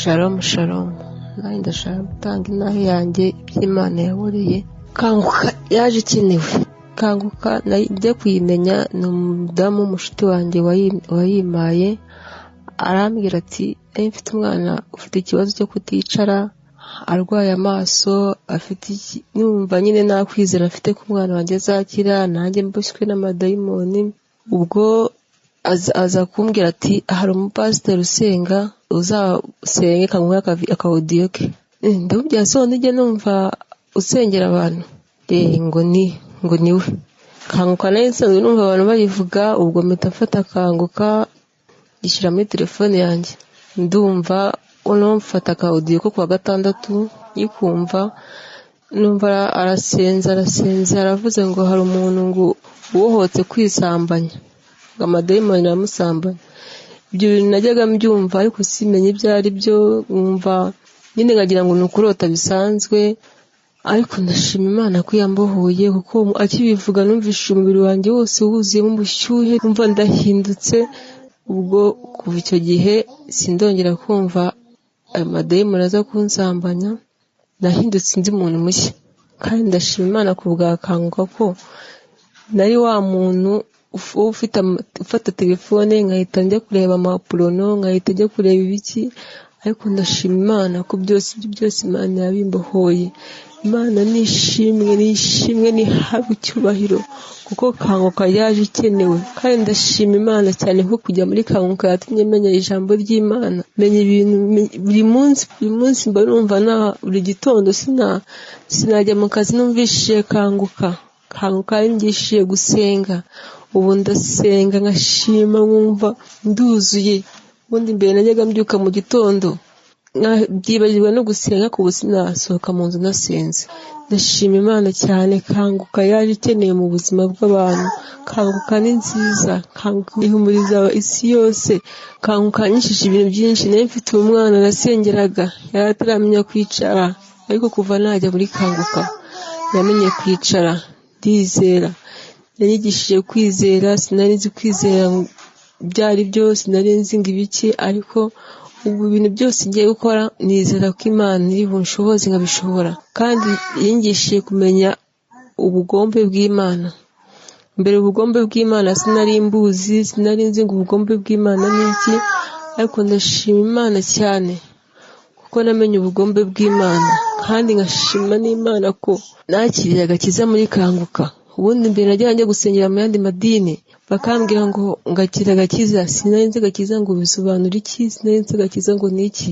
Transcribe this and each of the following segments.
Shalom shalom. Nanjye ndashaka gutanga inaha yanjye iby'Imana yaboreye. Kanguka yaje ikenewe. Kanguka najya kuyimenya ni umudamu w'umushuti wanjye wayimaye, arambwira ati mfite umwana ufite ikibazo cyo kuticara, arwaye amaso, afite numva nyine nta kwizera afite ko umwana wanjye azakira, nanjye mboshywe n'amadayimoni. Ubwo aza kumbwira ati hari umupasiteri usenga, uzasenge kanguka akawudiyo ke. Ndamubwira so nijye numva usengera abantu. ngo niwe. Kanguka nayo nsanzwe numva abantu bayivuga, ubwo mpita mfata kanguka gishyira muri telefone yanjye. Ndumva mfata akawudiyo ko kuwa gatandatu yikumva, numva arasenze aravuze ngo hari umuntu ngo uwohotse kwisambanya, ngo amadayimoni aramusambanya. Ibyo bintu najyaga mbyumva ariko simenye ibyo ari byo, nkumva nyine ngagira ngo ni ukurota bisanzwe, ariko ndashima Imana ko yambohoye, kuko akibivuga numvise umubiri wanjye wose wuzuyemo ubushyuhe, numva ndahindutse. Ubwo kuva icyo gihe sindongera kumva ayo madayimoni aza kunsambanya, nahindutse indi muntu mushya. Kandi ndashima Imana ku bwa kanguka ko nari wa muntu ufata telefone nkahita njya kureba amaporono, nkahita njya kureba ibiki, ariko ndashima Imana ko byose Imana yabimbohoye. Imana nishimwe nihabwe icyubahiro, kuko kanguka yaje ikenewe. Kandi ndashima Imana cyane ko kujya muri kanguka yatumye menya ijambo ry'Imana, menya ibintu buri munsi mba numva buri gitondo sinajya mu kazi numvishije kanguka yangishije gusenga. Ubu ndasenga nkashima, nkumva nduzuye. Ubundi mbere najyaga mbyuka mu gitondo byibagirwa no gusenga, ku busi nasohoka mu nzu nasenze. Ndashima Imana cyane, kanguka yaje ikeneye mu buzima bw'abantu. Kanguka ni nziza, kanguka ihumuriza isi yose. Kanguka yanyishije ibintu byinshi. Nari mfite umwana nasengeraga yari ataramenya kwicara, ariko kuva najya muri kanguka yamenye kwicara, ndizera. Yanyigishije kwizera, sinari nzi kwizera byari byose, sinari nzi ngo ibiki, ariko ubu ibintu byose ngiye gukora nizera ko Imana iri bunshoboze nkabishobora. Kandi yingishije kumenya ubugombe bw'Imana. Mbere ubugombe bw'Imana sinari mbuzi, sinari nzi ngo ubugombe bw'Imana ni iki, ariko ndashima Imana cyane kuko namenye ubugombe bw'Imana. Kandi ngashima n'Imana ko nakiriye agakiza muri kanguka. Ubundi mbere najyaga njya gusengera mu yandi madini, bakambwira ngo ngakira agakiza, sinari nzi agakiza ngo bisobanura iki, sinari nzi agakiza ngo ni iki,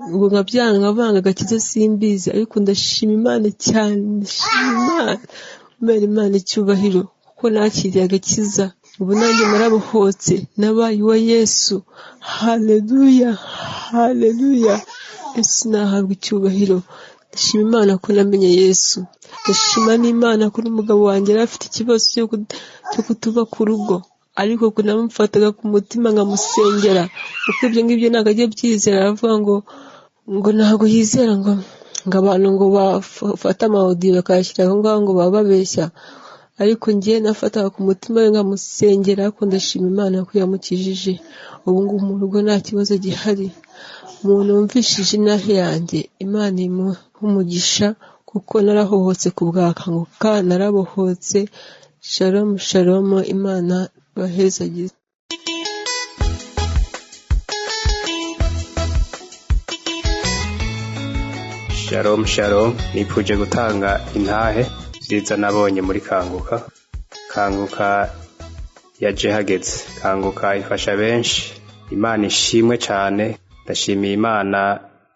ngo nkabyanga nkavanga agakiza simbizi. Ariko ndashima Imana cyane, ndashima Imana icyubahiro kuko nakiriye agakiza. Ubu nanjye narabohotse, nabaye uwa Yesu. Haleluya. Yesu nahabwa icyubahiro. Ndashima Imana ko namenye Yesu. Ndashima n'Imana ko n'umugabo wanjye yari afite ikibazo cyo kutuba ku rugo, ariko ko namufataga ku mutima nkamusengera, kuko ibyo ngibyo ntabwo ajya byizera. Aravuga ngo ntabwo yizera ngo abantu ngo bafata amawodiyo bakayashyira aho ngaho ngo baba babeshya, ariko njye nafataga ku mutima we nkamusengera. Ariko ndashima Imana ko yamukijije. Ubu ngubu mu rugo nta kibazo gihari. Umuntu wumvishije inaha yanjye, Imana imuha umugisha, kuko narahohotse ku bwa kanguka, narabohotse. Shalom, Imana bahezagize. Shalom, nipfuje gutanga intahe nziza nabonye muri kanguka. Kanguka yaje hageze. Kanguka ifasha benshi. Imana ishimwe cyane. Ndashimiye Imana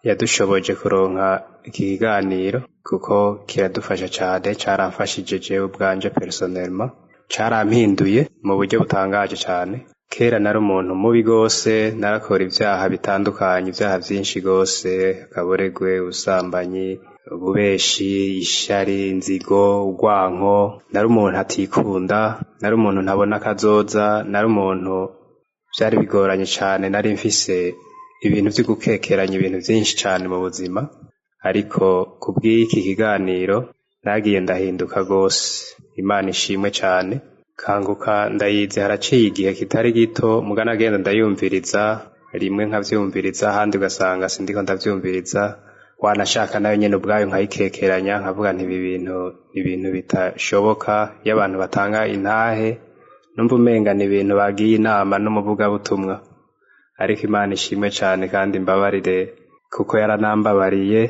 yadushoboje kuronka iki kiganiro, kuko kiradufasha cyane. Caramfashije jewe ubwanje personnellement, carampinduye mu buryo butangaje cyane. Kera nari umuntu mubi gose, narakora ibyaha bitandukanye, ibyaha byinshi gose, akaboregwe, ubusambanyi, ububeshi, ishari, inzigo, urwanko. Nari umuntu atikunda, nari umuntu ntabona kazoza, nari umuntu byari bigoranye cyane. Nari mfise ibintu byo gukekeranya ibintu byinshi cyane mu buzima, ariko kubw'iki kiganiro nagiye ndahinduka gose. Imana ishimwe cyane. Kanguka ndayizi haraciye igihe kitari gito, mugana agenda ndayumviriza, rimwe nkavyumviriza ahandi ugasanga sindiko ndavyumviriza, wanashaka nayo nyene ubwayo nkayikekeranya nkavuga nti ibi bintu bitashoboka. Iyo abantu batanga intahe numva umenga ni ibintu bagiye inama n'umuvugabutumwa, ariko Imana ishimwe cane kandi mbabarire kuko yaranambabariye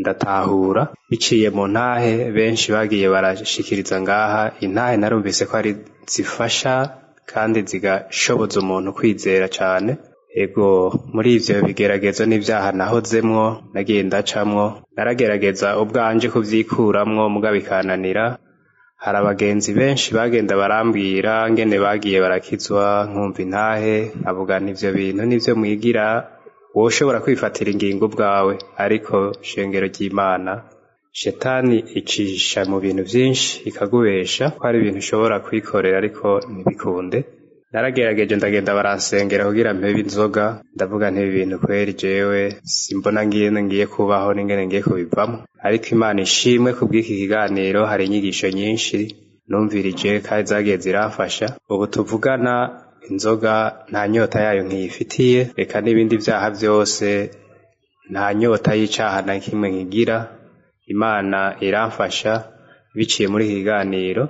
ndatahura biciye mu ntahe benshi bagiye barashikiriza ngaha. Intahe narumvise ko ari zifasha kandi zigashoboza umuntu kwizera cane. Ego muri ivyo bigeragezo n'ivyaha nahozemwo nagiye ndacamwo, naragerageza ubwanje kuvyikuramwo mugabo bikananira. Hari abagenzi benshi bagenda barambwira ngene bagiye barakizwa, nkumva intahe nkavuga nti ivyo bintu nivyo mwigira, woshobora kwifatira ingingo ubwawe, ariko shengero ry'Imana shetani icisha mu bintu vyinshi ikagubesha ko hari ibintu ushobora kwikorera ariko ntibikunde. Naragerageje ndagenda baransengera kugira mpebe inzoga, ndavuga nti ibi bintu kweri jewe simbona ngiye kubaho n'ingene ngiye kubivamo. Ariko Imana ishimwe kubw'iki kiganiro, hari inyigisho nyinshi numvirije kandi zagiye ziramfasha. Ubu tuvugana inzoga nta nyota yayo nkiyifitiye, reka n'ibindi vyaha vyose nta nyota y'icaha na kimwe nkigira. Imana iramfasha biciye muri iki kiganiro.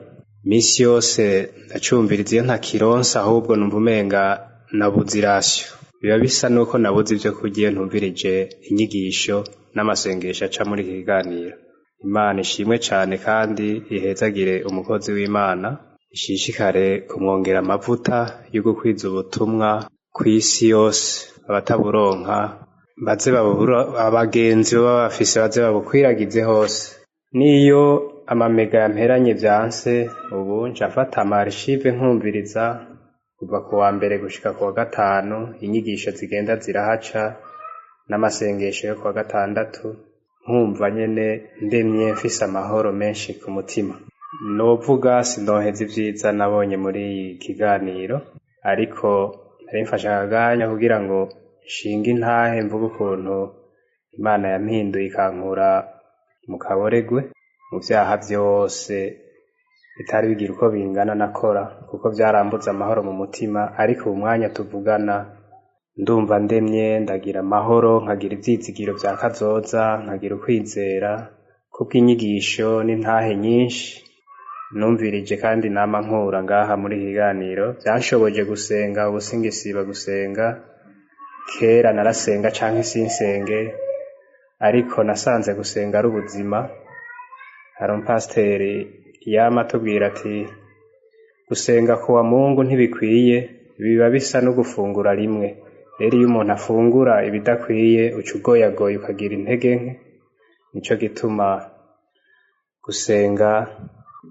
Misi yose ndacumbiriza iyo ntakironsa, ahubwo numva umenga nabuze irasyo. Biba bisa nuko nabuze ivyo kurya ntumvirije inyigisho n'amasengesho aca muri iki kiganiro. Imana ishimwe cane kandi ihezagire umukozi w'Imana, ishishikare kumwongera amavuta yo gukwiza ubutumwa kw'isi yose. Abataburonka baze abagenzi baba bafise baze babukwiragize hose. Niyo amamega yamperanye vyanse, ubu ncafata amarchive nkumviriza kuva ku wa mbere gushika ku wa gatanu, inyigisho zigenda zirahaca n'amasengesho yo ku wa gatandatu, nkumva nyene ndemye mfise amahoro menshi ku mutima. Novuga sindoheza ivyiza nabonye muri kiganiro, ariko nari mfashe akaganya kugira ngo nshinge intahe mvuga ukuntu Imana yampinduye ikankura mu kaboregwe, mu vyaha vyose bitari bigira uko bingana nakora, kuko vyarambuza amahoro mu mutima. Ariko ubu mwanya tuvugana ndumva ndemye, ndagira amahoro, nkagira ivyizigiro vya kazoza, nkagira ukwizera kubw'inyigisho n'intahe nyinshi numvirije kandi nama nkura ngaha muri kiganiro. Vyanshoboje gusenga, ubu singisiba gusenga. Kera narasenga canke sinsenge, ariko nasanze gusenga ari ubuzima. Hari umupasiteri yama atubwira ati gusenga kuwa Mungu ntibikwiye, biba bisa no gufungura rimwe. Rero iyo umuntu afungura ibidakwiye uca ugoyagoye ukagira intege nke. Nico gituma gusenga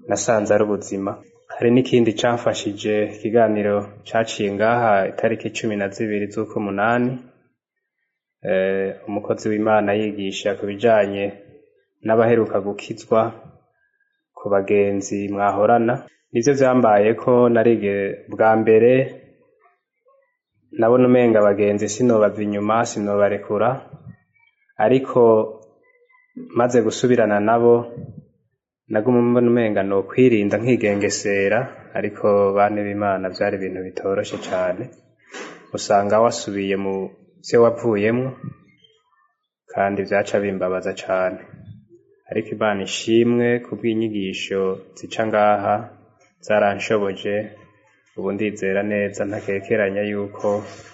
nasanze ari ubuzima. Hari n'ikindi camfashije, ikiganiro caciye ngaha itariki 12 z'ukumunani, umukozi w'Imana yigisha ku bijanye n'abaheruka gukizwa ku bagenzi mwahorana. Nivyo vyambayeko, narige bwa mbere nabona umenga abagenzi sinobava inyuma, sinobarekura, ariko maze gusubirana nabo naguma mbona umenga no kwirinda nkigengesera. Ariko bane b'Imana vyari ibintu bitoroshe cane, usanga wasubiye mu vyo wavuyemwo kandi vyaca bimbabaza cane. Ariko Imana ishimwe kubw'inyigisho zica ngaha zaranshoboje. Ubu ndizera neza ntakekeranya yuko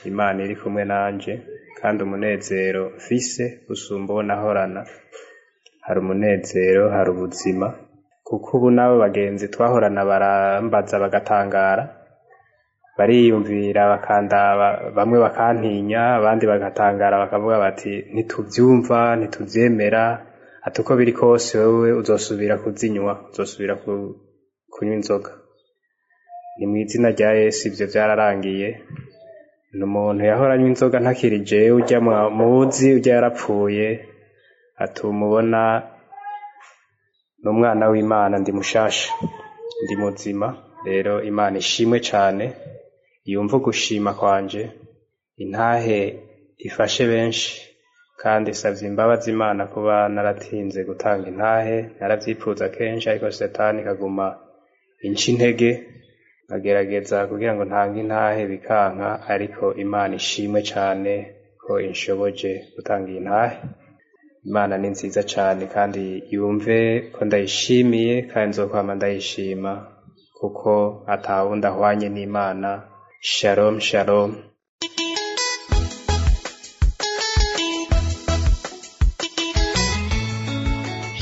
Imana iri kumwe nanje, kandi umunezero mfise usumba uwo nahorana. Hari umunezero, hari ubuzima, kuko ubu nabo bagenzi twahorana barambaza bagatangara, bariyumvira bakandaba, bamwe bakantinya, abandi bagatangara bakavuga bati ntituvyumva, ntituvyemera, ati uko biri kose wewe uzosubira kuzinywa, uzosubira kunywa inzoga. Ni mw'izina rya Yesu ivyo vyararangiye. N'umuntu yahoranywa inzoga ntakiri jewe, urya muzi urya yarapfuye, ati umubona n'umwana w'Imana, ndi mushasha, ndi muzima. Rero Imana ishimwe cane, yumva gushima kwanje, intahe ifashe benshi, kandi savye imbabazi Imana kuba naratinze gutanga intahe. Naravyifuza kenshi, ariko Satani kaguma inca intege. nkagerageza kugira ngo ntange intahe bikanka, ariko Imana ishimwe cane ko inshoboje gutanga iyi ntahe. Imana ni nziza cane kandi yumve ko ndayishimiye, kandi nzokwama ndayishima kuko atawundi ahwanye n'Imana. Shalom shalom.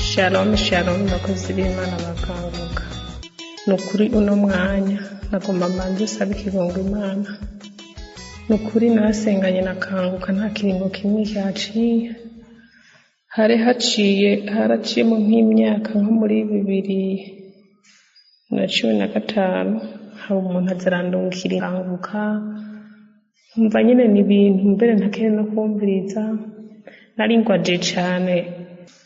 Shalom shalom bakozi b'Imana bakanguka. Nukuri uno mwanya nagomba mbanze usaba ikigongo Imana. Nukuri nasenganye nakanguka nta kiringo kimwe cyaciye. Haraciyemo nk'imyaka nko muri 2015 hari umuntu azarandungikira kanguka. Umva nyine ni ibintu mbere ntakene no kumviriza. Nari ngwaje cane,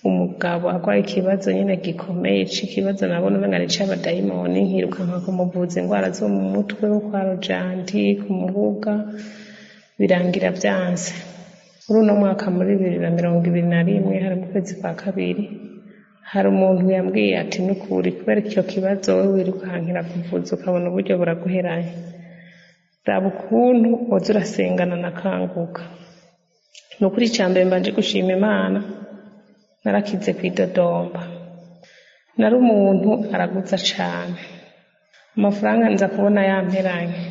umugabo agwaye ikibazo nyine gikomeye c'ikibazo nabona umenga ni c'abadayimoni, nkiruka nkakumuvuza ingwara zo mu mutwe wo kwa Rojanti ku Mubuga, birangira vyanse. Muri uno mwaka muri 2021 hari mu kwezi kwa kabiri, hari umuntu yambwiye ati nukuri kubera icyo kibazo wewe wirukankira kuvuza ukabona uburyo buraguheranye, raba ukuntu woza urasengana na kanguka. Nukuri icambere mbanje gushima Imana, narakize kwidodomba. Nari umuntu araguza cane, amafaranga nza kubona yamperanye.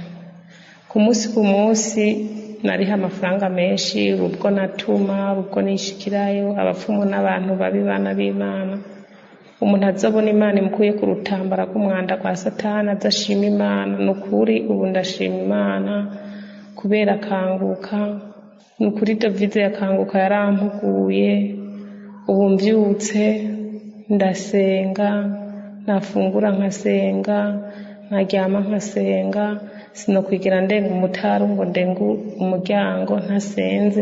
Ku munsi nariha amafaranga menshi, urubwo natuma, urubwo nishikirayo, abapfumu n'abantu babi bana b'Imana. Umuntu azobona Imana imukuye ku rutambara rw'umwanda kwa Satani azashima Imana. Nukuri ubu ndashima Imana kubera kanguka. Nukuri Davize yakanguka yarampuguye. Ubu mvyutse ndasenga, nafungura nkasenga, nkaryama nkasenga, sinokwigira ndenga umutaro ngo ndenga umuryango ntasenze.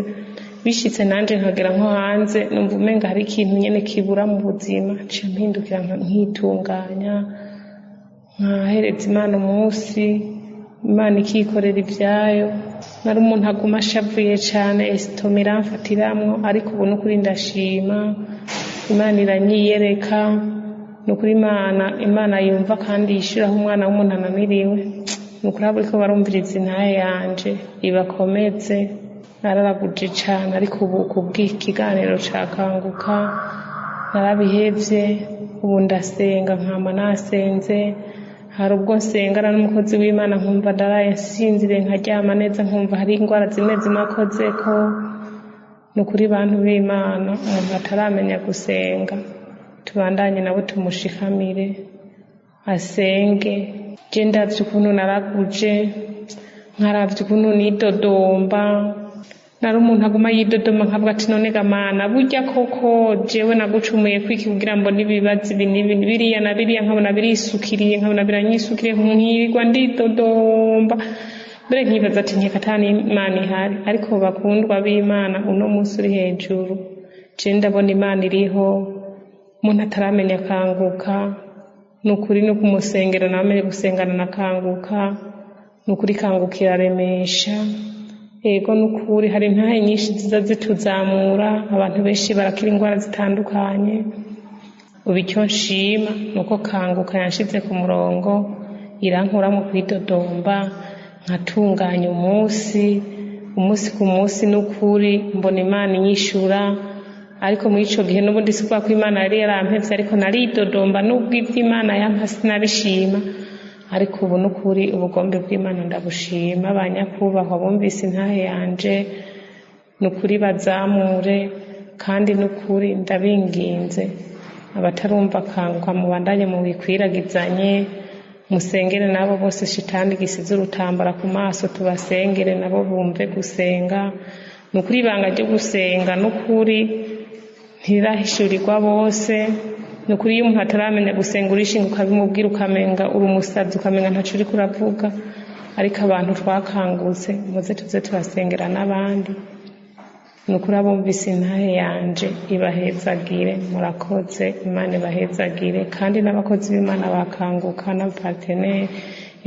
Bishitse nanje nkagera nko hanze numva umenga hari ikintu nyene kibura mu buzima, nca mpindukira nkitunganya, nkahereza Imana umunsi, Imana ikikorera ivyayo. Nari umuntu aguma ashavuye cane, esitoma iramfatiramwo, ariko ubu nukuri ndashima, Imana iranyiyereka. Nukuri Imana yumva kandi yishuraho umwana w'umuntu ananiriwe. Nukuri abariko barumviriza intahe yanje ibakomeze. Nararaguje cane, ariko ubu kubw'ikiganiro ca kanguka narabihevye. Ubu ndasenga nkama nasenze. Hari ubwo nsengana n'umukozi w'Imana nkumva ndaraye nsinzire nkaryama neza, nkumva hari ingwara zimwe zimakozeko. Nukuri bantu b'Imana, umuntu ataramenya gusenga tubandanye nabo tumushikamire asenge. Je ndavye ukuntu naraguje, nkaravye ukuntu nidodomba. Nari umuntu aguma yidodoma nkavuga ati none gamana burya koko jewe nagucumuye kwiki kugira ngo nibibazi biriya na biriya, nkabona birisukiriye, nkabona biranyisukiriye, nkirirwa ndidodomba. Mbere nkibaza ati nkekatani Imana ihari. Ariko bakundwa b'Imana, uno munsi uri hejuru, je ndabona Imana iriho. Umuntu ataramenya kanguka, nukuri no kumusengera namenye gusengana na kanguka. Nukuri kanguka iraremesha. Ego nukuri hari intahe nyinshi ziza zituzamura, abantu benshi barakira ingwara zitandukanye. Ubu icyo nshima nuko kanguka yanshize ku murongo, irankura mu kwidodomba, nkatunganya umunsi ku munsi. Nukuri mbona Imana inyishura. Ariko muri ico gihe n'ubundi sikuba ko Imana yari yarampevye, ariko naridodomba nubwo ivy'Imana yampa sinabishima. Ariko ubu nukuri ubugombe bw'Imana ndabushima. Abanyakubahwa bumvise intahe yanje, nukuri bazamure, kandi nukuri ndabinginze abatarumva kanguka mubandanye mu bikwiragizanye, musengere nabo bose shitani gisize urutambara ku maso, tubasengere nabo bumve gusenga. Nukuri ibanga ryo gusenga nukuri ntirahishurirwa bose. Nukuri iyo umuntu ataramenya gusenga urishinga ukabimubwira ukamenga uri umusazi, ukamenga ntaco uriko uravuga. Ariko abantu twakangutse muze tuze turasengera n'abandi. Nukuri abumvise intahe yanje ibahezagire. Murakoze, Imana ibahezagire. Kandi n'abakozi b'Imana bakanguka n'abaparteneri,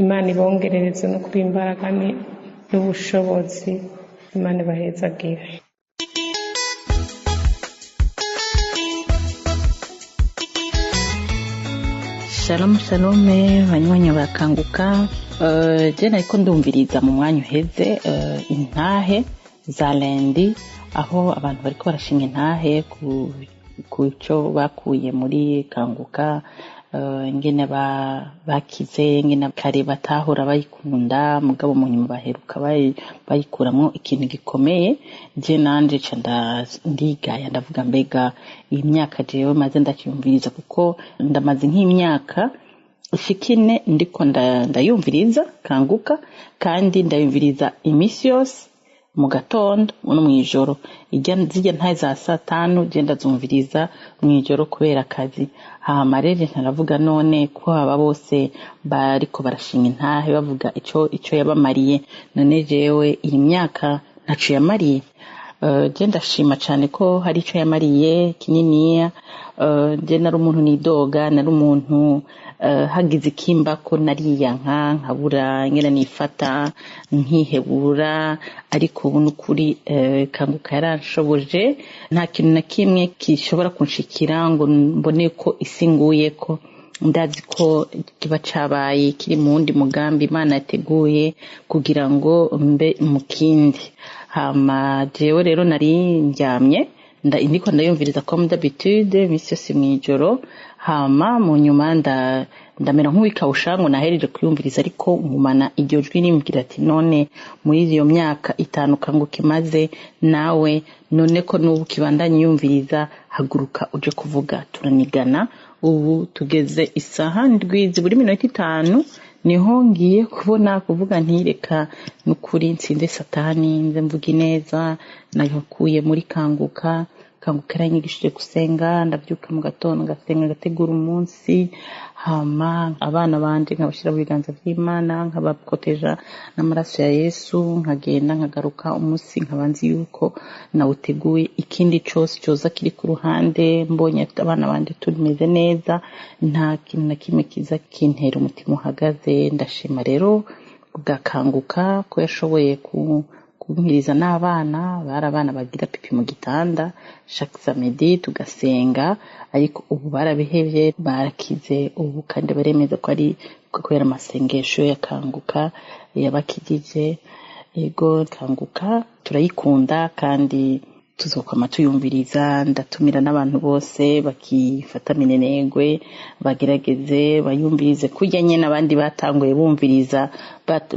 Imana ibongerereze nukuri imbaraga n'ubushobozi. Imana ibahezagire. Shalom banywanyi bakanguka. Je nariko ndumviriza mu mwanya uheze intahe za lendi aho abantu bariko barashinga intahe ku cyo bakuye muri kanguka, ingene bakize, ingene kare batahora bayikunda mugabo mu nyuma baheruka bayikuramwo ikintu gikomeye. Je nanje ndigaya ndavuga mbega iyi myaka jewe maze ndacyumviriza, kuko ndamaze nk'imyaka ishikine ndiko ndayumviriza kanguka, kandi ndayumviriza imisi yose mu gatondo no mwijoro. Zijya ntahe za 5 je ndazumviriza mwijoro kubera akazi. Hama rero ntaravuga none ko aba bose bariko barashinga intahe bavuga ico yabamariye, none jewe iyi myaka ntaco yamariye. Je ndashima cyane ko hari ico yamariye kininiya. Je nari umuntu nidoga, nari umuntu hagize ikimba ko nariyanka nkabura ingene nifata nkihebura, ariko ubu n'ukuri kanguka yaranshoboje. Nta kintu na kimwe kishobora kunshikira ngo mbone ko isinguye ko ndazi ko kiba cabaye kiri mu wundi mugambi Imana yateguye kugira ngo mbe mu kindi. Hama jewe rero nari ndyamye ndiko ndayumviriza comme d'habitude misi yose mwijoro. Hama mu nyuma ndamera nk'uwikawushango nahereje kuyumviriza, ariko ngumana iryo jwi rimbwira ati none muri iyo myaka 5 kanguka imaze nawe, none ko n'ubu kibandanye yumviriza, haguruka uje kuvuga turanigana. Ubu tugeze isaha 7:05 niho ngiye kubona kuvuga ntireka n'ukuri nsinde satani nze mvuga neza nayokuye muri kanguka. Kanguka yaranyigishije gusenga, ndabyuka mu gatondo ngasenga, ngategura umunsi. Hama abana banje nkabashira mu biganza by'Imana, nkabaproteja n'amaraso ya Yesu, nkagenda nkagaruka umunsi nkabanzi yuko nawuteguye. Ikindi cyose cyoza kiri ku ruhande mbonye abana banje tumeze neza, nta kintu na kimwe kiza kintera umutima uhagaze. Ndashima rero bwakanguka ko yashoboye kumpiriza n'abana, barabana bagira pipi mu gitanda chaque samedi tugasenga, ariko ubu barabihevye barakize ubu, kandi baremeza ko ari kubera amasengesho yakanguka yabakijije. Ego kanguka turayikunda kandi tuzokwama tuyumviriza. Ndatumira n'abantu bose bakifata minenegwe bagerageze bayumvirize kurya nyene abandi batanguye bumviriza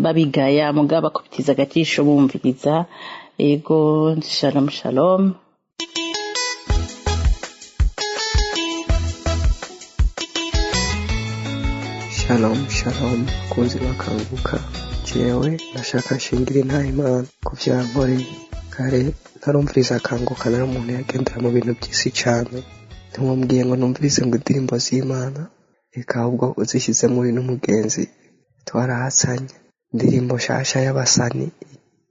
babigaya mugaba bakubitiza agatisho bumviriza. Ego shalom shalom. Shalom kunzi bakanguka. Jewe nashaka shingira intahe Imana ku vyankoreye. Kare ntarumviriza kanguka, nari umuntu yagendera mu bintu by'isi cyane. Ntimwambwiye ngo numvirize ngo indirimbo z'Imana, eka ahubwo uzishyize mu bintu mugenzi twarahatsanye. Indirimbo shasha y'abasani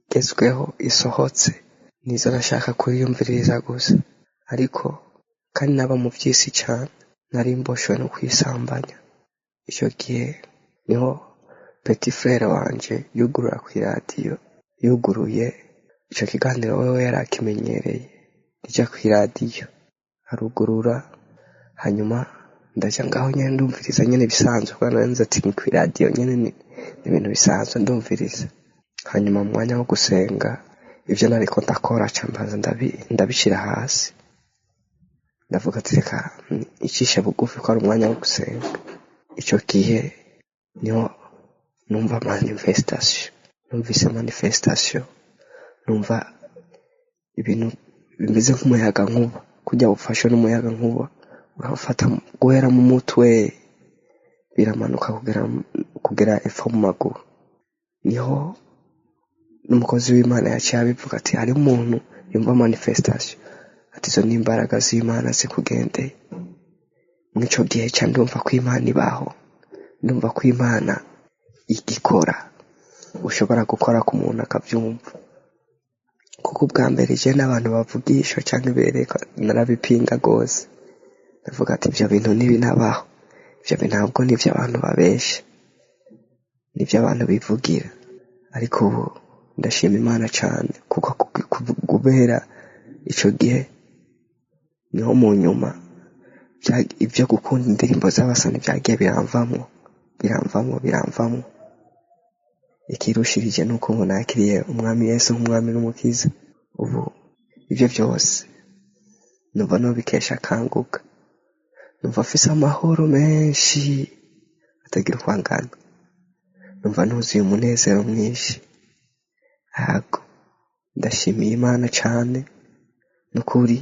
igezweho isohotse nizo nashaka kuriyumviriza gusa, ariko kandi naba mu by'isi cyane nari mboshwe no kwisambanya. Icyo gihe niho petit frère wanje yugurura ku radio, yuguruye icyo kiganiro wewe yarakimenyereye rija ku radio, arugurura. Hanyuma ndaja ngaho nyene ndumviriza nyene bisanzwe, kandi nanze ati ku radio nyene ni ibintu bisanzwe ndumviriza. Hanyuma mu mwanya wo gusenga ivyo nariko ndakora cambaza ndabishira hasi, ndavuga ati reka icishe bugufi ko ari umwanya wo gusenga. Icyo gihe niho numva manifestation, numva ibintu bimeze nk'umuyaga nkuba, kujya ufashwe n'umuyaga nkuba urafata guhera mu mutwe biramanuka kugera epfo mu maguru. Niho n'umukozi w'Imana yaciye abivuga ati hari umuntu yumva manifestation, ati zo n'imbaraga z'Imana zikugendeye. Mw'ico gihe cyane ndumva ko Imana ibaho, ndumva ko Imana igikora, ushobora gukora ku muntu akabyumva. Kuko ubwa mbere je n'abantu bavugisha cyangwa bereka narabipinga gose, ndavuga ati ibyo bintu ntibinabaho, ibyo bintu ntabwo nivyo abantu babesha, nivyo abantu bivugira. Ariko ubu ndashima Imana cyane kuko kubera ico gihe niho mu nyuma ibyo gukunda indirimbo z'abasani byagiye biramvamo ikirushirije nuko ngo nakiriye umwami Yesu nk'umwami n'umukiza. Ubu ibyo byose numva nobikesha Kanguka, numva afise amahoro menshi atagira uko angana, numva nuzuye umunezero mwinshi. Hago ndashimiye Imana cane nukuri,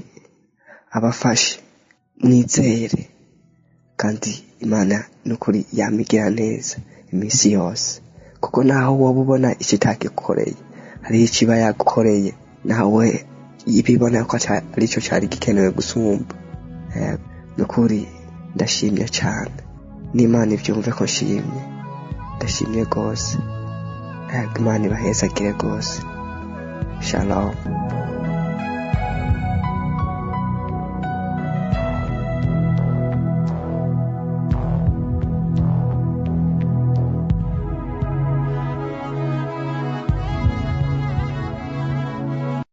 abafashe mwizere kandi Imana nukuri yamigira neza iminsi yose, kuko naho wowe ubona ikitagukoreye hariho ikiba yagukoreye nawe ibibona ko aricyo cyari gikenewe gusumba. Nukuri ndashimye cyane, n'Imana ibyumve ko nshimye, ndashimye rwose. Imana ibahezagire rwose. Shalom.